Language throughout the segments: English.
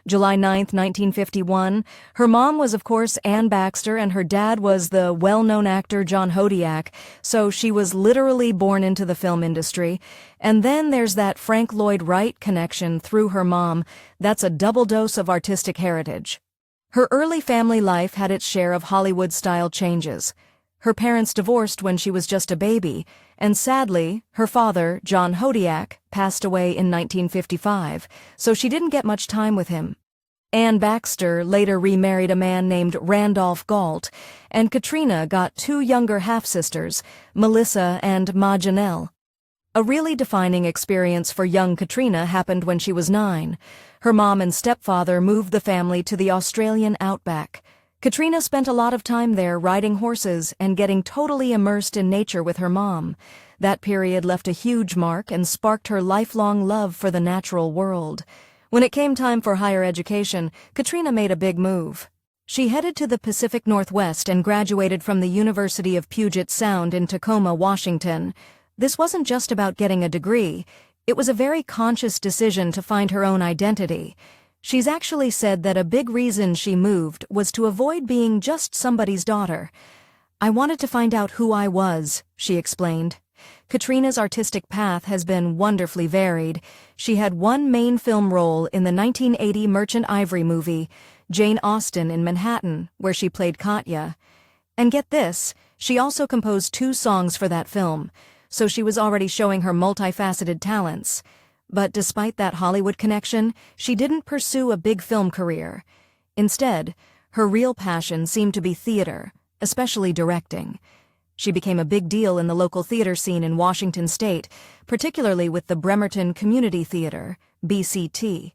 July 9, 1951. Her mom was, of course, Anne Baxter, and her dad was the well-known actor John Hodiak, so she was literally born into the film industry. And then there's that Frank Lloyd Wright connection through her mom. That's a double dose of artistic heritage. Her early family life had its share of Hollywood-style changes. Her parents divorced when she was just a baby, and sadly, her father, John Hodiak, passed away in 1955, so she didn't get much time with him. Anne Baxter later remarried a man named Randolph Galt, and Katrina got two younger half-sisters, Melissa and Maginelle. A really defining experience for young Katrina happened when she was 9. Her mom and stepfather moved the family to the Australian outback. Katrina spent a lot of time there riding horses and getting totally immersed in nature with her mom. That period left a huge mark and sparked her lifelong love for the natural world. When it came time for higher education, Katrina made a big move. She headed to the Pacific Northwest and graduated from the University of Puget Sound in Tacoma, Washington. This wasn't just about getting a degree. It was a very conscious decision to find her own identity. She's actually said that a big reason she moved was to avoid being just somebody's daughter. "I wanted to find out who I was," she explained. Katrina's artistic path has been wonderfully varied. She had one main film role in the 1980 Merchant Ivory movie, Jane Austen in Manhattan, where she played Katya. And get this, she also composed 2 songs for that film, so she was already showing her multifaceted talents. But despite that Hollywood connection, she didn't pursue a big film career. Instead, her real passion seemed to be theater, especially directing. She became a big deal in the local theater scene in Washington state, particularly with the Bremerton Community Theater, BCT.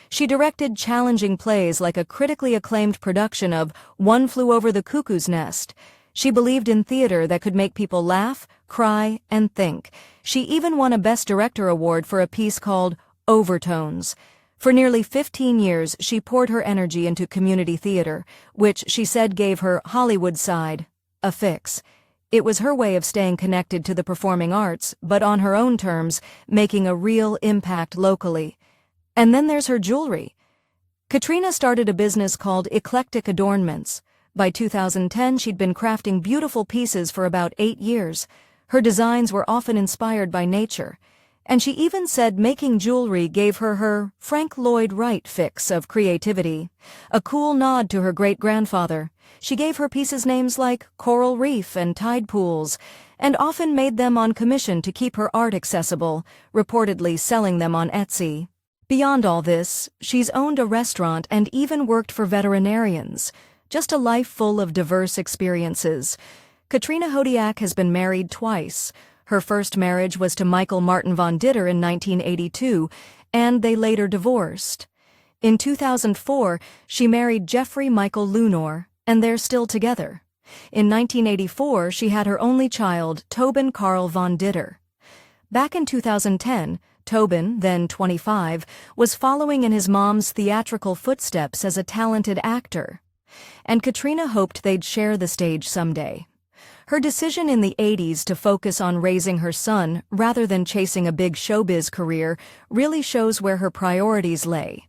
She directed challenging plays like a critically acclaimed production of One Flew Over the Cuckoo's Nest. She believed in theater that could make people laugh, cry, and think. She even won a Best Director award for a piece called Overtones. For nearly 15 years, she poured her energy into community theater, which she said gave her Hollywood side a fix. It was her way of staying connected to the performing arts, but on her own terms, making a real impact locally. And then there's her jewelry. Katrina started a business called Eclectic Adornments. By 2010, she'd been crafting beautiful pieces for about 8 years. Her designs were often inspired by nature, and she even said making jewelry gave her her Frank Lloyd Wright fix of creativity. A cool nod to her great-grandfather. She gave her pieces names like Coral Reef and Tide Pools, and often made them on commission to keep her art accessible, reportedly selling them on Etsy. Beyond all this, she's owned a restaurant and even worked for veterinarians. Just a life full of diverse experiences. Katrina Hodiak has been married twice. Her first marriage was to Michael Martin von Ditter in 1982, and they later divorced. In 2004, she married Jeffrey Michael Lunor, and they're still together. In 1984, she had her only child, Tobin Carl von Ditter. Back in 2010, Tobin, then 25, was following in his mom's theatrical footsteps as a talented actor. And Katrina hoped they'd share the stage someday. Her decision in the 80s to focus on raising her son rather than chasing a big showbiz career really shows where her priorities lay.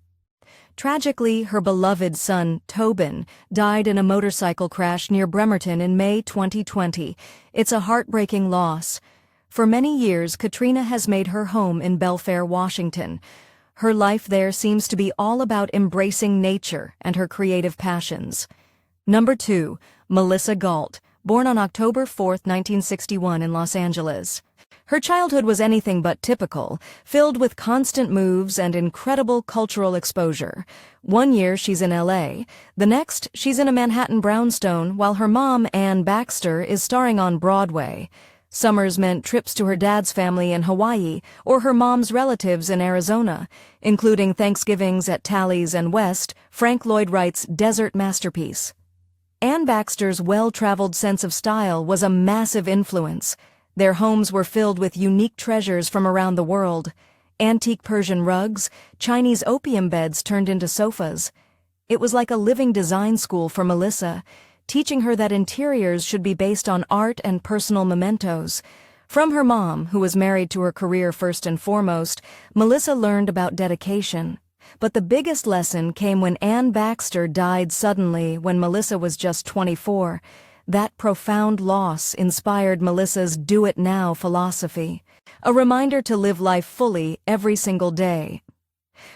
Tragically, her beloved son, Tobin, died in a motorcycle crash near Bremerton in May 2020. It's a heartbreaking loss. For many years, Katrina has made her home in Belfair, Washington. Her life there seems to be all about embracing nature and her creative passions. Number 2, Melissa Galt, born on October 4, 1961 in Los Angeles. Her childhood was anything but typical, filled with constant moves and incredible cultural exposure. One year she's in LA, the next she's in a Manhattan brownstone while her mom, Anne Baxter, is starring on Broadway. Summers meant trips to her dad's family in Hawaii or her mom's relatives in Arizona, including Thanksgivings at Tally's and West, Frank Lloyd Wright's desert masterpiece. Anne Baxter's well-traveled sense of style was a massive influence. Their homes were filled with unique treasures from around the world. Antique Persian rugs, Chinese opium beds turned into sofas. It was like a living design school for Melissa, teaching her that interiors should be based on art and personal mementos. From her mom, who was married to her career first and foremost, Melissa learned about dedication. But the biggest lesson came when Anne Baxter died suddenly when Melissa was just 24. That profound loss inspired Melissa's Do It Now philosophy, a reminder to live life fully every single day.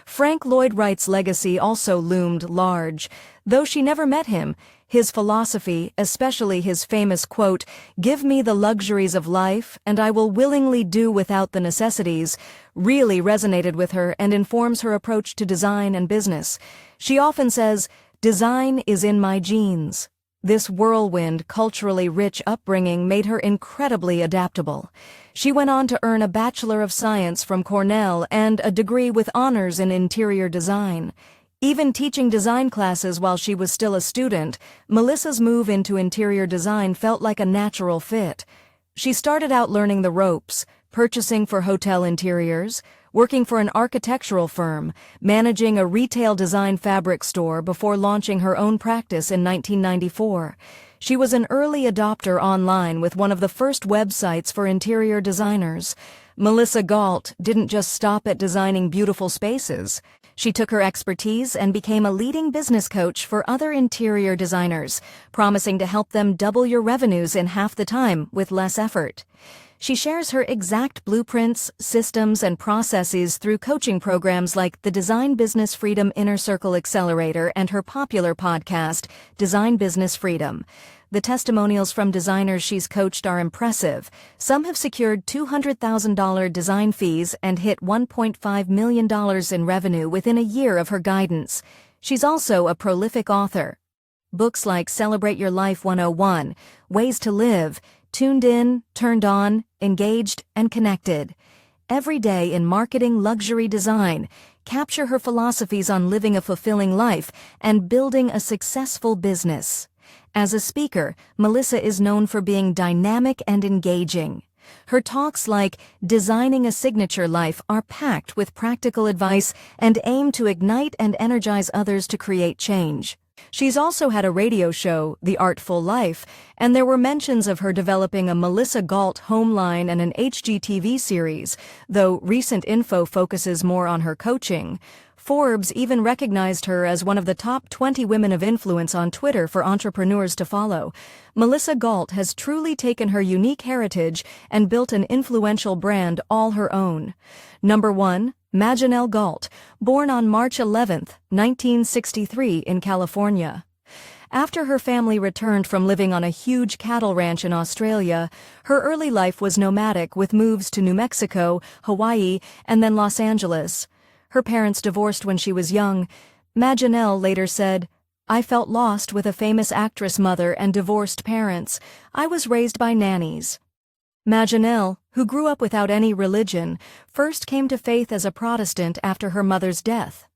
Frank Lloyd Wright's legacy also loomed large. Though she never met him, his philosophy, especially his famous quote, "Give me the luxuries of life, and I will willingly do without the necessities," really resonated with her and informs her approach to design and business. She often says, "Design is in my genes." This whirlwind, culturally rich upbringing made her incredibly adaptable. She went on to earn a Bachelor of Science from Cornell and a degree with honors in interior design. Even teaching design classes while she was still a student, Melissa's move into interior design felt like a natural fit. She started out learning the ropes, purchasing for hotel interiors, working for an architectural firm, managing a retail design fabric store before launching her own practice in 1994. She was an early adopter online with one of the first websites for interior designers. Maginelle Galt didn't just stop at designing beautiful spaces. She took her expertise and became a leading business coach for other interior designers, promising to help them double your revenues in half the time with less effort. She shares her exact blueprints, systems, and processes through coaching programs like the Design Business Freedom Inner Circle Accelerator and her popular podcast, Design Business Freedom. The testimonials from designers she's coached are impressive. Some have secured $200,000 design fees and hit $1.5 million in revenue within a year of her guidance. She's also a prolific author. Books like Celebrate Your Life 101, Ways to Live, Tuned In, Turned On, Engaged, and Connected. Every day in marketing luxury design, capture her philosophies on living a fulfilling life and building a successful business. As a speaker, Melissa is known for being dynamic and engaging. Her talks like Designing a Signature Life are packed with practical advice and aim to ignite and energize others to create change. She's also had a radio show, The Artful Life, and there were mentions of her developing a Maginelle Galt home line and an HGTV series, though recent info focuses more on her coaching. Forbes even recognized her as one of the top 20 women of influence on Twitter for entrepreneurs to follow. Maginelle Galt has truly taken her unique heritage and built an influential brand all her own. Number 1. Maginelle Galt, born on March 11, 1963 in California. After her family returned from living on a huge cattle ranch in Australia, her early life was nomadic with moves to New Mexico, Hawaii, and then Los Angeles. Her parents divorced when she was young. Maginelle later said, "I felt lost with a famous actress mother and divorced parents. I was raised by nannies." Maginelle, who grew up without any religion, first came to faith as a Protestant after her mother's death.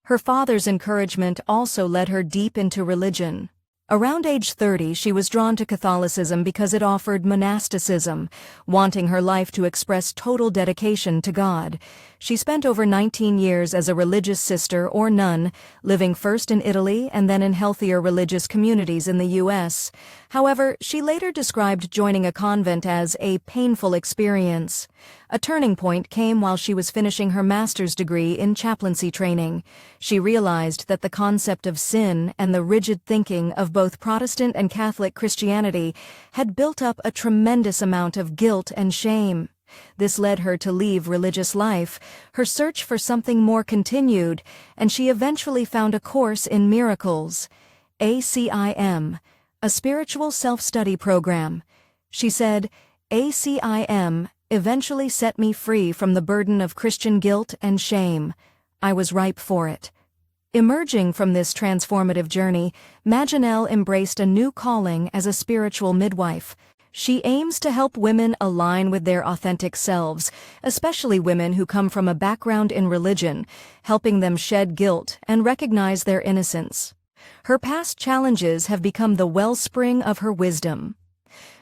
Her father's encouragement also led her deep into religion. Around age 30, she was drawn to Catholicism because it offered monasticism, wanting her life to express total dedication to God. She spent over 19 years as a religious sister or nun, living first in Italy and then in healthier religious communities in the U.S. However, she later described joining a convent as a painful experience. A turning point came while she was finishing her master's degree in chaplaincy training. She realized that the concept of sin and the rigid thinking of both Protestant and Catholic Christianity had built up a tremendous amount of guilt and shame. This led her to leave religious life. Her search for something more continued, and she eventually found a course in miracles, ACIM, a spiritual self-study program. She said, "ACIM eventually set me free from the burden of Christian guilt and shame. I was ripe for it." Emerging from this transformative journey, Maginelle embraced a new calling as a spiritual midwife. She aims to help women align with their authentic selves, especially women who come from a background in religion, helping them shed guilt and recognize their innocence. Her past challenges have become the wellspring of her wisdom.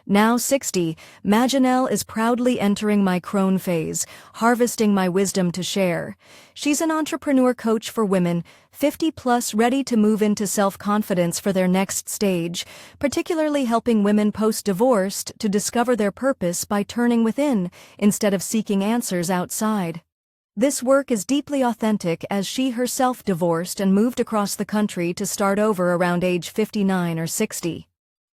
Now 60, Maginelle is proudly entering my crone phase, harvesting my wisdom to share. She's an entrepreneur coach for women, 50-plus, ready to move into self-confidence for their next stage, particularly helping women post-divorced to discover their purpose by turning within instead of seeking answers outside. This work is deeply authentic as she herself divorced and moved across the country to start over around age 59 or 60.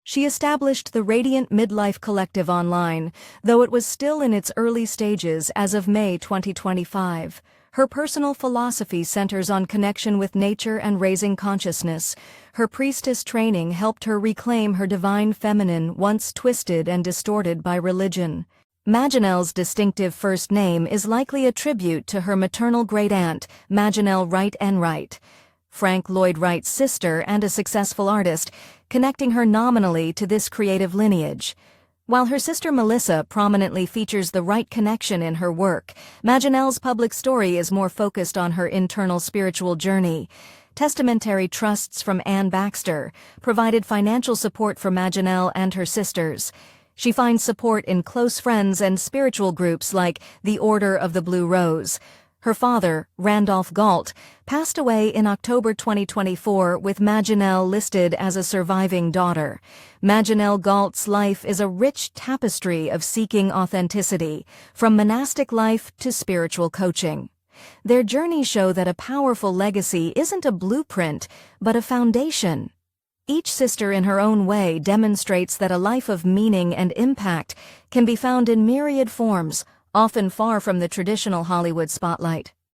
She established the Radiant Midlife Collective online, though it was still in its early stages as of May 2025. Her personal philosophy centers on connection with nature and raising consciousness. Her priestess training helped her reclaim her divine feminine, once twisted and distorted by religion. Maginelle's distinctive first name is likely a tribute to her maternal great-aunt, Maginelle Wright Enright, Frank Lloyd Wright's sister and a successful artist, connecting her nominally to this creative lineage. While her sister Melissa prominently features the Wright connection in her work, Maginelle's public story is more focused on her internal spiritual journey. Testamentary trusts from Anne Baxter provided financial support for Maginelle and her sisters. She finds support in close friends and spiritual groups like the Order of the Blue Rose. Her father, Randolph Galt, passed away in October 2024 with Maginelle listed as a surviving daughter. Maginelle Galt's life is a rich tapestry of seeking authenticity, from monastic life to spiritual coaching. Their journeys show that a powerful legacy isn't a blueprint, but a foundation. Each sister in her own way demonstrates that a life of meaning and impact can be found in myriad forms, often far from the traditional Hollywood spotlight.